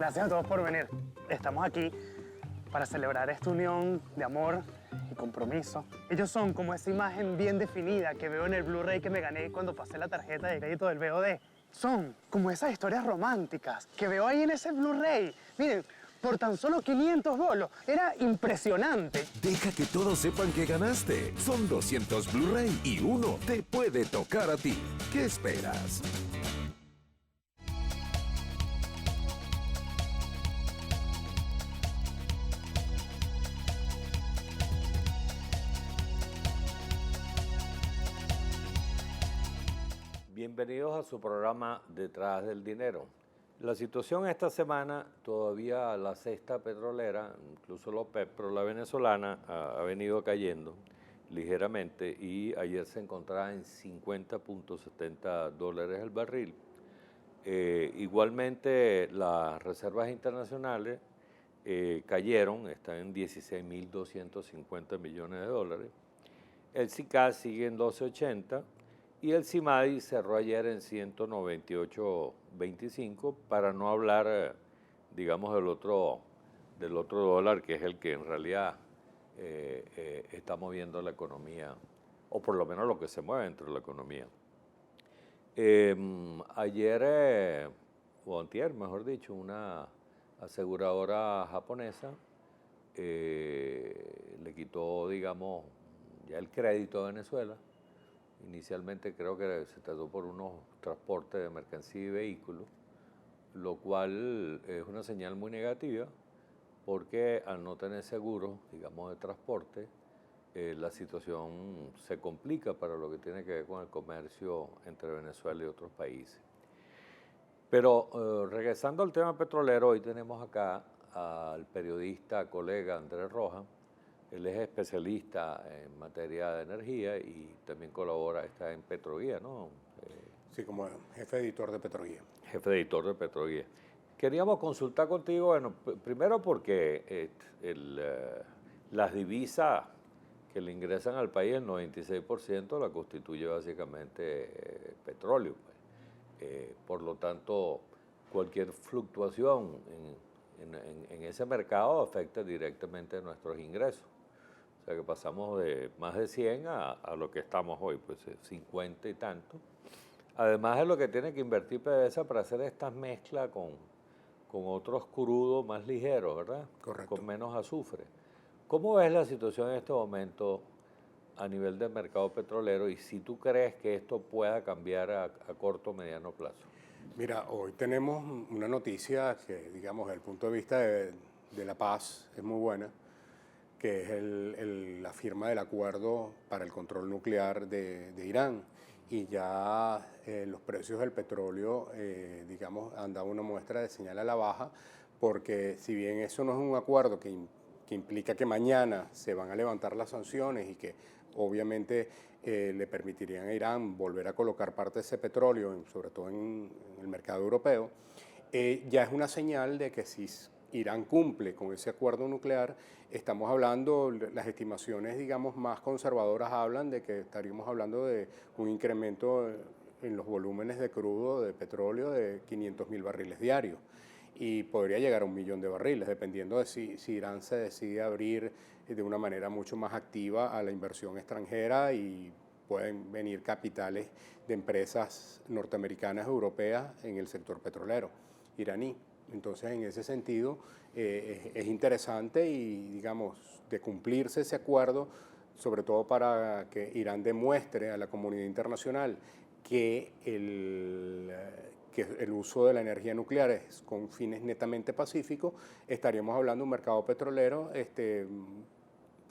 Gracias a todos por venir. Estamos aquí para celebrar esta unión de amor y compromiso. Ellos son como esa imagen bien definida que veo en el Blu-ray que me gané cuando pasé la tarjeta de crédito del VOD. Son como esas historias románticas que veo ahí en ese Blu-ray. Miren, por tan solo 500 bolos. Era impresionante. Deja que todos sepan que ganaste. Son 200 Blu-ray y uno te puede tocar a ti. ¿Qué esperas? Bienvenidos a su programa Detrás del Dinero. La situación esta semana, todavía la cesta petrolera, incluso la OPEP, pero la venezolana ha venido cayendo ligeramente y ayer se encontraba en 50.70 dólares el barril. Igualmente las reservas internacionales cayeron, están en 16.250 millones de dólares. El SICAD sigue en 12.80. Y el CIMADI cerró ayer en 198.25, para no hablar, digamos, del otro dólar, que es el que en realidad está moviendo la economía, o por lo menos lo que se mueve dentro de la economía. Ayer, o antier, mejor dicho, una aseguradora japonesa le quitó, digamos, ya el crédito a Venezuela. Inicialmente creo que se trató por unos transportes de mercancía y vehículos, lo cual es una señal muy negativa porque al no tener seguros, digamos, de transporte, la situación se complica para lo que tiene que ver con el comercio entre Venezuela y otros países. Pero regresando al tema petrolero, hoy tenemos acá al periodista, colega Andrés Rojas. Él es especialista en materia de energía y también colabora, está en Petroguía, ¿no? Sí, como jefe editor de Petroguía. Jefe editor de Petroguía. Queríamos consultar contigo, bueno, primero porque las divisas que le ingresan al país, el 96% la constituye básicamente petróleo. Pues. Por lo tanto, cualquier fluctuación en ese mercado afecta directamente a nuestros ingresos. O sea que pasamos de más de 100 a lo que estamos hoy, pues 50 y tanto. Además de lo que tiene que invertir PDVSA para hacer estas mezclas con otros crudos más ligeros, ¿verdad? Correcto. Con menos azufre. ¿Cómo ves la situación en este momento a nivel del mercado petrolero y si tú crees que esto pueda cambiar a corto o mediano plazo? Mira, hoy tenemos una noticia que, digamos, desde el punto de vista de la paz es muy buena, que es la firma del acuerdo para el control nuclear de Irán. Y ya los precios del petróleo, digamos, han dado una muestra de señal a la baja, porque si bien eso no es un acuerdo que implica que mañana se van a levantar las sanciones y que obviamente le permitirían a Irán volver a colocar parte de ese petróleo, sobre todo en el mercado europeo, ya es una señal de que si Irán cumple con ese acuerdo nuclear, estamos hablando, las estimaciones, digamos, más conservadoras hablan de que estaríamos hablando de un incremento en los volúmenes de crudo, de petróleo, de 500.000 barriles diarios. Y podría llegar a 1 millón de barriles, dependiendo de si Irán se decide abrir de una manera mucho más activa a la inversión extranjera y pueden venir capitales de empresas norteamericanas, europeas en el sector petrolero iraní. Entonces, en ese sentido, es interesante y, digamos, de cumplirse ese acuerdo, sobre todo para que Irán demuestre a la comunidad internacional que el uso de la energía nuclear es con fines netamente pacíficos, estaríamos hablando de un mercado petrolero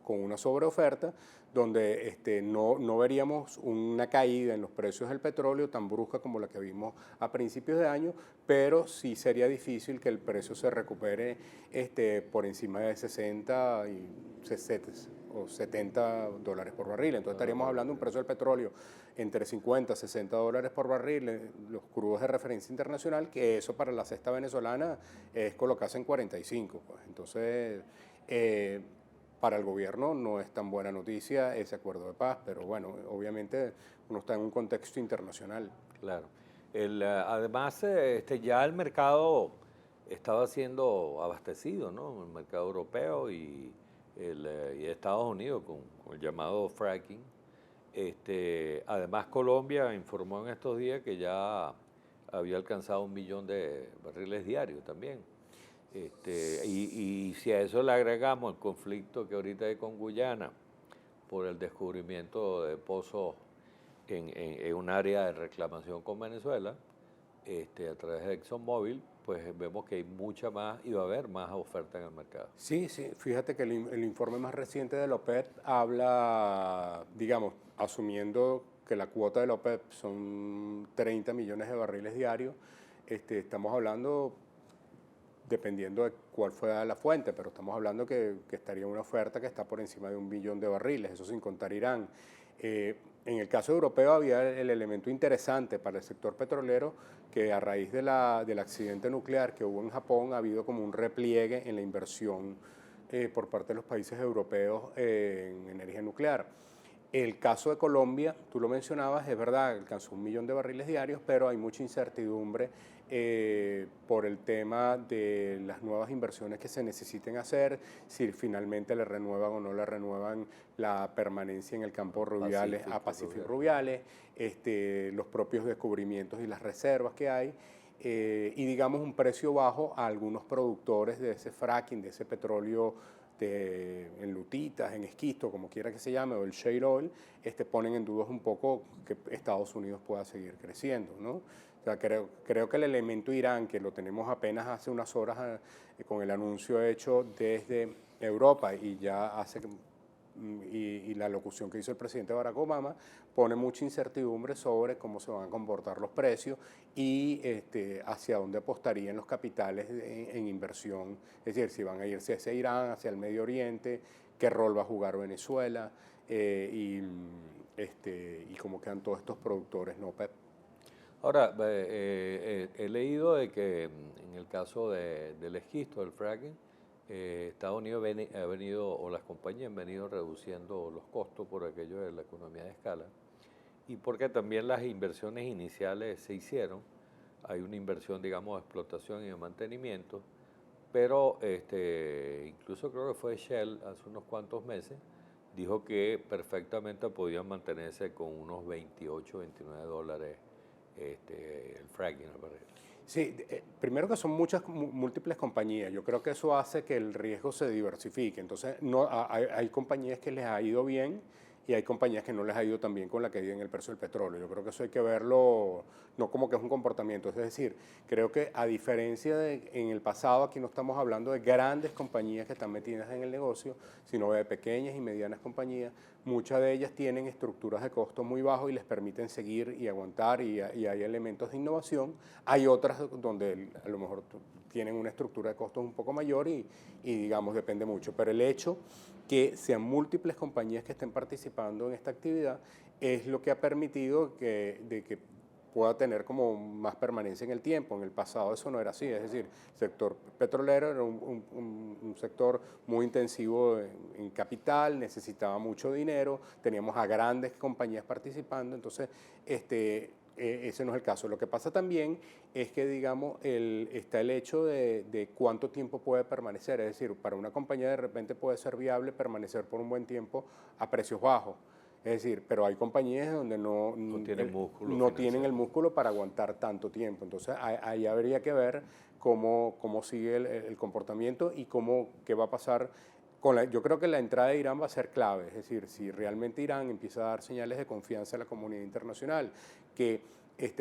con una sobreoferta, donde no veríamos una caída en los precios del petróleo tan brusca como la que vimos a principios de año, pero sí sería difícil que el precio se recupere por encima de 60 o 70 dólares por barril. Entonces estaríamos hablando de un precio del petróleo entre 50 y 60 dólares por barril, los crudos de referencia internacional, que eso para la cesta venezolana es colocarse en 45. Pues. Entonces, para el gobierno no es tan buena noticia ese acuerdo de paz, pero bueno, obviamente uno está en un contexto internacional. Claro. Además, ya el mercado estaba siendo abastecido, ¿no? El mercado europeo y Estados Unidos con el llamado fracking. Además, Colombia informó en estos días que ya había alcanzado 1 millón de barriles diarios también. Y si a eso le agregamos el conflicto que ahorita hay con Guyana por el descubrimiento de pozos en un área de reclamación con Venezuela, a través de ExxonMobil, pues vemos que hay mucha más y va a haber más oferta en el mercado. Sí, sí, fíjate que el informe más reciente de la OPEP habla, digamos, asumiendo que la cuota de la OPEP son 30 millones de barriles diarios, estamos hablando, dependiendo de cuál fuera la fuente, pero estamos hablando que estaría una oferta que está por encima de 1 billón de barriles, eso sin contar Irán. En el caso europeo había el elemento interesante para el sector petrolero que a raíz del accidente nuclear que hubo en Japón ha habido como un repliegue en la inversión por parte de los países europeos en energía nuclear. El caso de Colombia, tú lo mencionabas, es verdad, alcanzó 1 millón de barriles diarios, pero hay mucha incertidumbre por el tema de las nuevas inversiones que se necesiten hacer, si finalmente le renuevan o no le renuevan la permanencia en el campo Rubiales a Pacífico Rubiales, los propios descubrimientos y las reservas que hay, y digamos un precio bajo a algunos productores de ese fracking, de ese petróleo en lutitas, en esquisto, como quiera que se llame, o el shale oil, ponen en dudas un poco que Estados Unidos pueda seguir creciendo, ¿no? O sea, creo que el elemento Irán, que lo tenemos apenas hace unas horas con el anuncio hecho desde Europa y ya y la locución que hizo el presidente Barack Obama, pone mucha incertidumbre sobre cómo se van a comportar los precios y hacia dónde apostarían los capitales en inversión, es decir, si van a irse hacia Irán, hacia el Medio Oriente, qué rol va a jugar Venezuela y cómo quedan todos estos productores no PEP. Ahora, he leído de que en el caso del esquisto, del fracking, Estados Unidos ha venido, o las compañías han venido reduciendo los costos por aquello de la economía de escala y porque también las inversiones iniciales se hicieron. Hay una inversión, digamos, de explotación y de mantenimiento, pero incluso creo que fue Shell hace unos cuantos meses, dijo que perfectamente podían mantenerse con unos 28, 29 dólares el fracking, me parece. Sí, primero que son múltiples compañías. Yo creo que eso hace que el riesgo se diversifique. Entonces, hay compañías que les ha ido bien y hay compañías que no les ha ido tan bien con la caída en el precio del petróleo. Yo creo que eso hay que verlo, no como que es un comportamiento. Es decir, creo que a diferencia de en el pasado, aquí no estamos hablando de grandes compañías que están metidas en el negocio, sino de pequeñas y medianas compañías. Muchas de ellas tienen estructuras de costo muy bajos y les permiten seguir y aguantar y hay elementos de innovación. Hay otras donde a lo mejor tienen una estructura de costos un poco mayor y digamos depende mucho. Pero el hecho que sean múltiples compañías que estén participando en esta actividad es lo que ha permitido de que pueda tener como más permanencia en el tiempo. En el pasado eso no era así, es decir, el sector petrolero era un sector muy intensivo en capital, necesitaba mucho dinero, teníamos a grandes compañías participando, entonces ese no es el caso. Lo que pasa también es que, digamos, está el hecho de cuánto tiempo puede permanecer, es decir, para una compañía de repente puede ser viable permanecer por un buen tiempo a precios bajos. Es decir, pero hay compañías donde no tienen el músculo para aguantar tanto tiempo. Entonces, ahí habría que ver cómo sigue el comportamiento y qué va a pasar. Yo creo que la entrada de Irán va a ser clave. Es decir, si realmente Irán empieza a dar señales de confianza a la comunidad internacional, que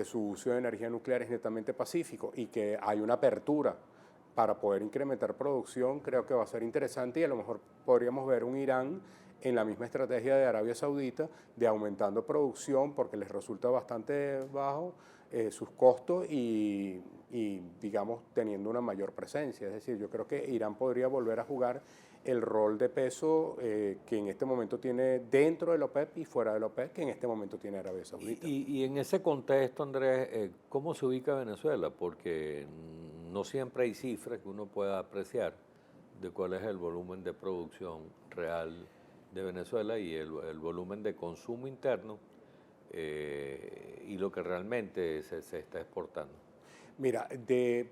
su uso de energía nuclear es netamente pacífico y que hay una apertura para poder incrementar producción, creo que va a ser interesante y a lo mejor podríamos ver un Irán en la misma estrategia de Arabia Saudita, de aumentando producción porque les resulta bastante bajo sus costos y, digamos, teniendo una mayor presencia. Es decir, yo creo que Irán podría volver a jugar el rol de peso que en este momento tiene dentro de la OPEP y fuera de la OPEP, que en este momento tiene Arabia Saudita. Y en ese contexto, Andrés, ¿cómo se ubica Venezuela? Porque no siempre hay cifras que uno pueda apreciar de cuál es el volumen de producción real de Venezuela y el volumen de consumo interno y lo que realmente se está exportando. Mira,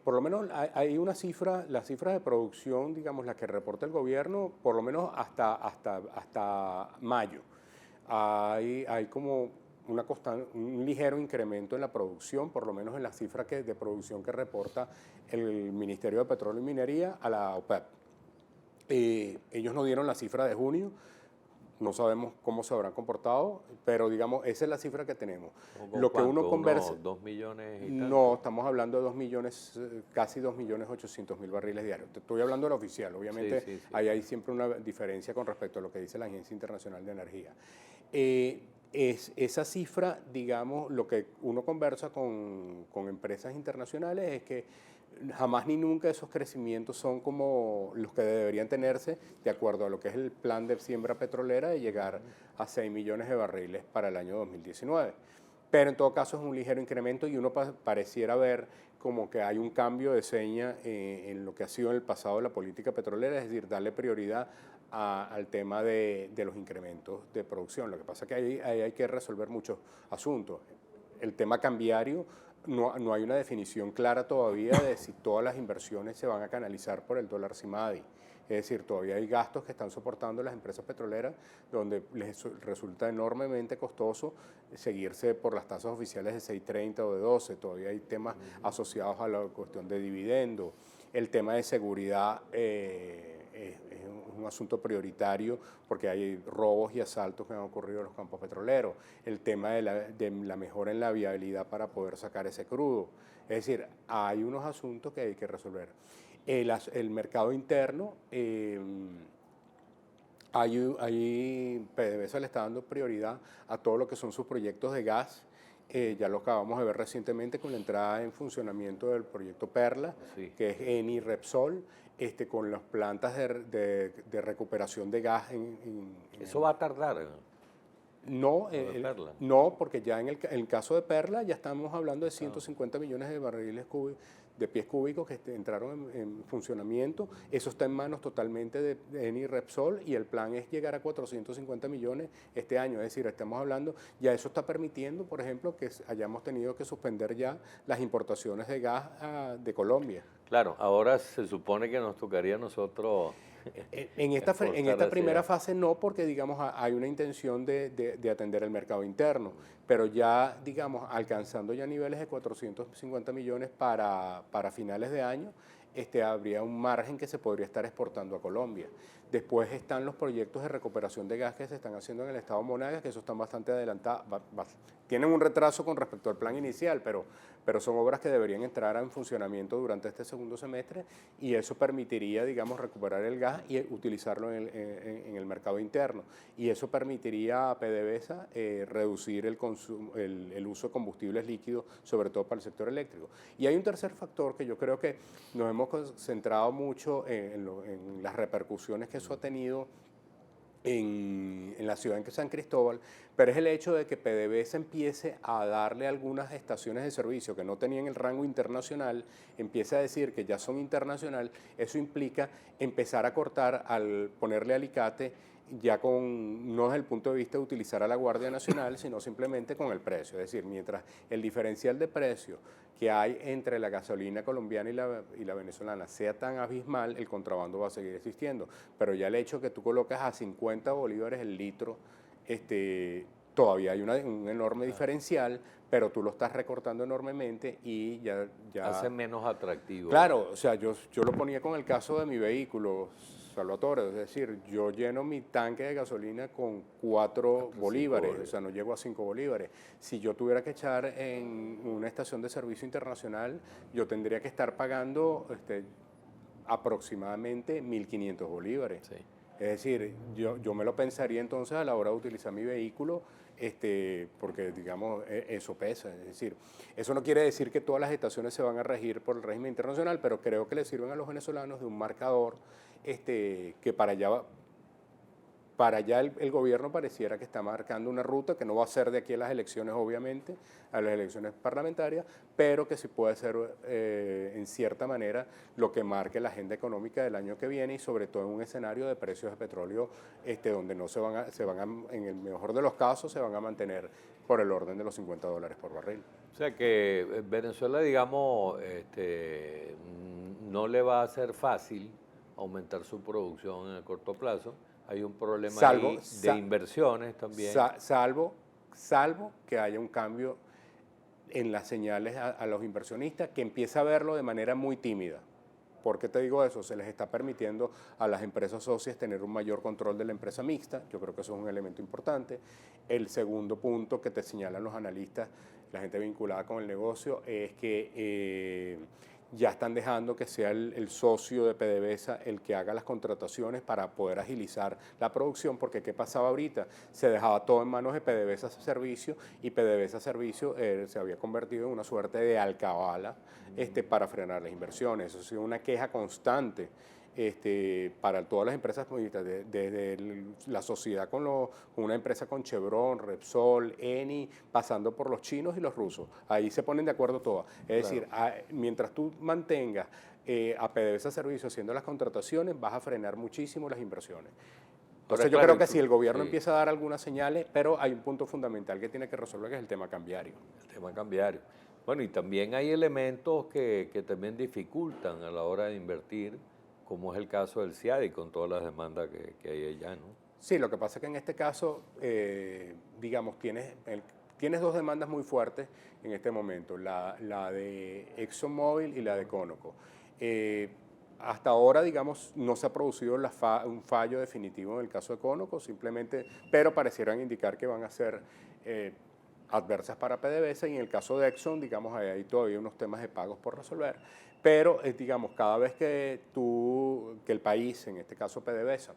por lo menos hay una cifra, las cifras de producción, digamos, las que reporta el gobierno, por lo menos hasta mayo. Hay como un ligero incremento en la producción, por lo menos en las cifras de producción que reporta el Ministerio de Petróleo y Minería a la OPEP. Ellos no dieron la cifra de junio, no sabemos cómo se habrán comportado, pero digamos, esa es la cifra que tenemos. Lo que uno conversa... ¿2 millones y tanto? No, estamos hablando de 2 millones, casi 2.800.000 barriles diarios. Te estoy hablando del oficial, obviamente Sí. ahí hay siempre una diferencia con respecto a lo que dice la Agencia Internacional de Energía. Esa cifra, digamos, lo que uno conversa con empresas internacionales es que jamás ni nunca esos crecimientos son como los que deberían tenerse de acuerdo a lo que es el plan de siembra petrolera de llegar a 6 millones de barriles para el año 2019. Pero en todo caso es un ligero incremento y uno pareciera ver como que hay un cambio de seña en lo que ha sido en el pasado la política petrolera, es decir, darle prioridad al tema de los incrementos de producción. Lo que pasa es que ahí hay que resolver muchos asuntos. El tema cambiario, no hay una definición clara todavía de si todas las inversiones se van a canalizar por el dólar CIMADI. Es decir, todavía hay gastos que están soportando las empresas petroleras donde les resulta enormemente costoso seguirse por las tasas oficiales de 6.30 o de 12. Todavía hay temas asociados a la cuestión de dividendo. El tema de seguridad es un asunto prioritario porque hay robos y asaltos que han ocurrido en los campos petroleros. El tema de la mejora en la viabilidad para poder sacar ese crudo. Es decir, hay unos asuntos que hay que resolver. El mercado interno, PDVSA le está dando prioridad a todo lo que son sus proyectos de gas. Ya lo acabamos de ver recientemente con la entrada en funcionamiento del proyecto Perla, Sí. que es Eni Repsol, con las plantas de recuperación de gas. Eso va a tardar. No, Perla. no, porque ya en el caso de Perla ya estamos hablando de 150 millones de barriles de pies cúbicos que entraron en funcionamiento. Eso está en manos totalmente de Eni Repsol y el plan es llegar a 450 millones este año. Es decir, estamos hablando, ya eso está permitiendo, por ejemplo, que hayamos tenido que suspender ya las importaciones de gas de Colombia. Claro, ahora se supone que nos tocaría a nosotros... En esta primera fase no, porque digamos hay una intención de atender el mercado interno, pero ya digamos alcanzando ya niveles de 450 millones para finales de año, habría un margen que se podría estar exportando a Colombia. Después están los proyectos de recuperación de gas que se están haciendo en el estado Monagas, que esos están bastante adelantados, tienen un retraso con respecto al plan inicial, pero son obras que deberían entrar en funcionamiento durante este segundo semestre y eso permitiría, digamos, recuperar el gas y utilizarlo en el mercado interno. Y eso permitiría a PDVSA reducir el uso de combustibles líquidos, sobre todo para el sector eléctrico. Y hay un tercer factor que yo creo que nos hemos concentrado mucho en las repercusiones que eso ha tenido en la ciudad de San Cristóbal, pero es el hecho de que PDVSA empiece a darle algunas estaciones de servicio que no tenían el rango internacional, empieza a decir que ya son internacional. Eso implica empezar a cortar al ponerle alicate ya no desde el punto de vista de utilizar a la Guardia Nacional, sino simplemente con el precio. Es decir, mientras el diferencial de precio que hay entre la gasolina colombiana y la venezolana sea tan abismal, el contrabando va a seguir existiendo. Pero ya el hecho que tú colocas a 50 bolívares el litro, todavía hay un enorme diferencial, pero tú lo estás recortando enormemente y ya hace menos atractivo. Claro, o sea, yo lo ponía con el caso de mi vehículo, Salvatore, es decir, yo lleno mi tanque de gasolina con 4 bolívares, o sea, no llego a 5 bolívares. Si yo tuviera que echar en una estación de servicio internacional, yo tendría que estar pagando aproximadamente 1.500 bolívares. Sí. Es decir, yo me lo pensaría entonces a la hora de utilizar mi vehículo, porque digamos eso pesa. Es decir, eso no quiere decir que todas las estaciones se van a regir por el régimen internacional, pero creo que le sirven a los venezolanos de un marcador que para allá para allá el gobierno pareciera que está marcando una ruta que no va a ser de aquí a las elecciones, obviamente, a las elecciones parlamentarias, pero que sí puede ser en cierta manera lo que marque la agenda económica del año que viene y sobre todo en un escenario de precios de petróleo donde no en el mejor de los casos, se van a mantener por el orden de los $50 por barril. O sea que Venezuela, digamos, no le va a ser fácil aumentar su producción en el corto plazo. Hay un problema ahí de inversiones también. Salvo que haya un cambio en las señales a los inversionistas, que empieza a verlo de manera muy tímida. ¿Por qué te digo eso? Se les está permitiendo a las empresas socias tener un mayor control de la empresa mixta. Yo creo que eso es un elemento importante. El segundo punto que te señalan los analistas, la gente vinculada con el negocio, es que ya están dejando que sea el socio de PDVSA el que haga las contrataciones para poder agilizar la producción, porque ¿qué pasaba ahorita? Se dejaba todo en manos de PDVSA Servicio y PDVSA Servicio se había convertido en una suerte de alcabala para frenar las inversiones. Eso ha sido una queja constante para todas las empresas, desde la sociedad con una empresa con Chevron, Repsol, Eni, pasando por los chinos y los rusos. Ahí se ponen de acuerdo todas. Es decir, mientras tú mantengas a PDVSA Servicio haciendo las contrataciones, vas a frenar muchísimo las inversiones. Entonces yo creo que si el gobierno empieza a dar algunas señales, pero hay un punto fundamental que tiene que resolver, que es el tema cambiario. El tema cambiario. Bueno, y también hay elementos que también dificultan a la hora de invertir, como es el caso del CIADI, con todas las demandas que hay allá, ¿no? Sí, lo que pasa es que en este caso, digamos, tienes dos demandas muy fuertes en este momento, la de ExxonMobil y la de Conoco. Hasta ahora, digamos, no se ha producido un fallo definitivo en el caso de Conoco, simplemente, pero parecieran indicar que van a ser adversas para PDVSA, y en el caso de Exxon, digamos, hay todavía unos temas de pagos por resolver, pero digamos, cada vez que el país, en este caso PDVSA,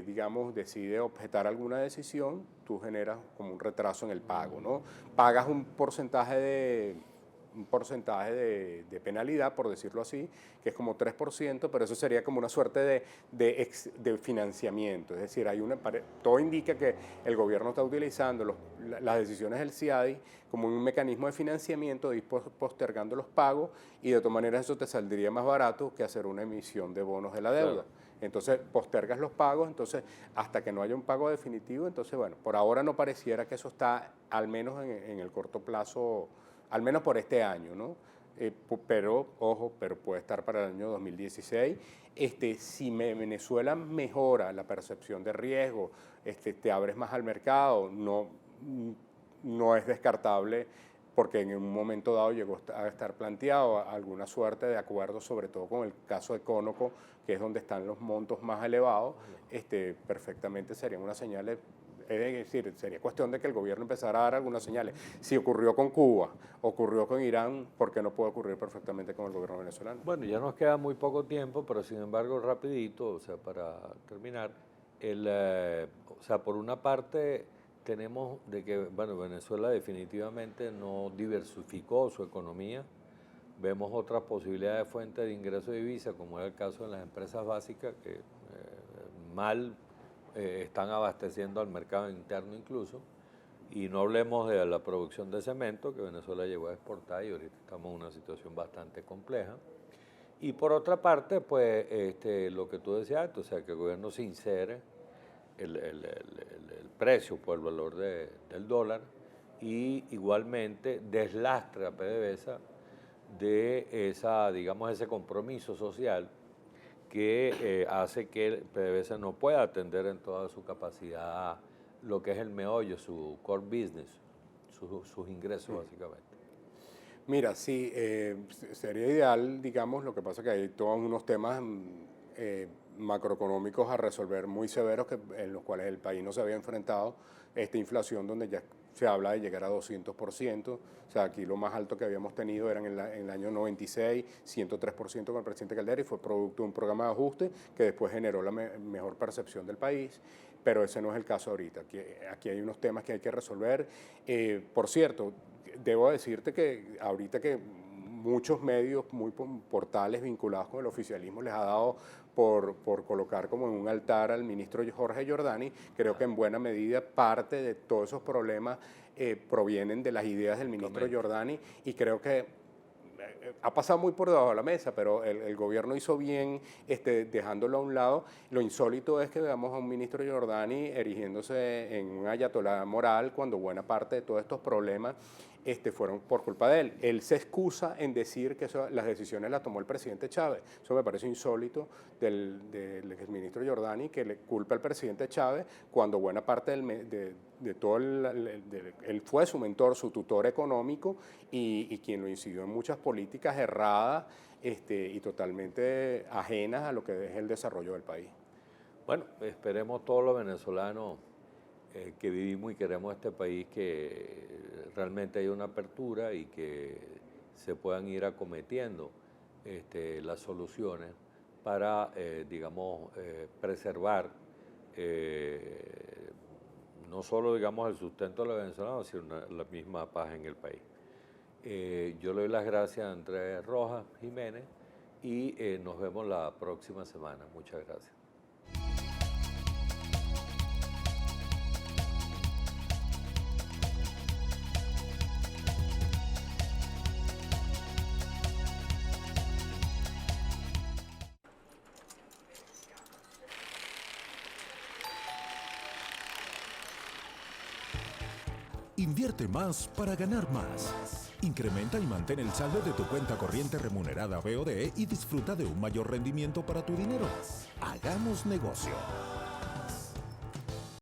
digamos, decide objetar alguna decisión, tú generas como un retraso en el pago, ¿no? Pagas un porcentaje de penalidad, por decirlo así, que es como 3%, pero eso sería como una suerte de financiamiento. Es decir, todo indica que el gobierno está utilizando las decisiones del CIADI como un mecanismo de financiamiento, de ir postergando los pagos, y de todas maneras eso te saldría más barato que hacer una emisión de bonos de la deuda. Claro. Entonces postergas los pagos, entonces hasta que no haya un pago definitivo, entonces bueno, por ahora no pareciera que eso está, al menos en el corto plazo, al menos por este año, ¿no? Pero, ojo, pero puede estar para el año 2016. Si Venezuela mejora la percepción de riesgo, te abres más al mercado, no es descartable, porque en un momento dado llegó a estar planteado alguna suerte de acuerdo, sobre todo con el caso de Conoco, que es donde están los montos más elevados, perfectamente serían unas señales. Es decir, sería cuestión de que el gobierno empezara a dar algunas señales. Si ocurrió con Cuba, ocurrió con Irán, ¿por qué no puede ocurrir perfectamente con el gobierno venezolano? Bueno, ya nos queda muy poco tiempo, pero sin embargo, rapidito, o sea, para terminar, o sea, por una parte tenemos de que, bueno, Venezuela definitivamente no diversificó su economía. Vemos otras posibilidades de fuentes de ingreso de divisa, como es el caso de las empresas básicas, que están abasteciendo al mercado interno incluso, y no hablemos de la producción de cemento que Venezuela llegó a exportar y ahorita estamos en una situación bastante compleja. Y por otra parte, pues lo que tú decías, o sea, que el gobierno se insere el precio por el valor del dólar, y igualmente deslastra a PDVSA de ese compromiso social que hace que PDVSA no pueda atender en toda su capacidad lo que es el meollo, su core business, sus ingresos básicamente. Mira, sí, sería ideal, digamos, lo que pasa es que hay todos unos temas macroeconómicos a resolver muy severos en los cuales el país no se había enfrentado. Esta inflación donde ya se habla de llegar a 200%, o sea, aquí lo más alto que habíamos tenido era en el año 96, 103% con el presidente Caldera, y fue producto de un programa de ajuste que después generó la mejor percepción del país, pero ese no es el caso ahorita. Aquí hay unos temas que hay que resolver. Por cierto, debo decirte que ahorita que muchos medios, portales vinculados con el oficialismo les ha dado por colocar como en un altar al ministro Jorge Giordani. Creo que en buena medida parte de todos esos problemas provienen de las ideas del ministro Giordani, y creo que ha pasado muy por debajo de la mesa, pero el gobierno hizo bien dejándolo a un lado. Lo insólito es que veamos a un ministro Giordani erigiéndose en un ayatolá moral cuando buena parte de todos estos problemas fueron por culpa de él. Él se excusa en decir que las decisiones las tomó el presidente Chávez. Eso me parece insólito del ministro Giordani, que le culpa al presidente Chávez cuando buena parte de todo él fue su mentor, su tutor económico, y quien lo incidió en muchas políticas erradas y totalmente ajenas a lo que es el desarrollo del país. Bueno, esperemos todos los venezolanos que vivimos y queremos este país que realmente haya una apertura y que se puedan ir acometiendo las soluciones para, digamos, preservar no solo, digamos, el sustento de los venezolanos, sino la misma paz en el país. Yo le doy las gracias a Andrés Rojas Jiménez y nos vemos la próxima semana. Muchas gracias. Invierte más para ganar más. Incrementa y mantén el saldo de tu cuenta corriente remunerada BOD y disfruta de un mayor rendimiento para tu dinero. Hagamos negocio.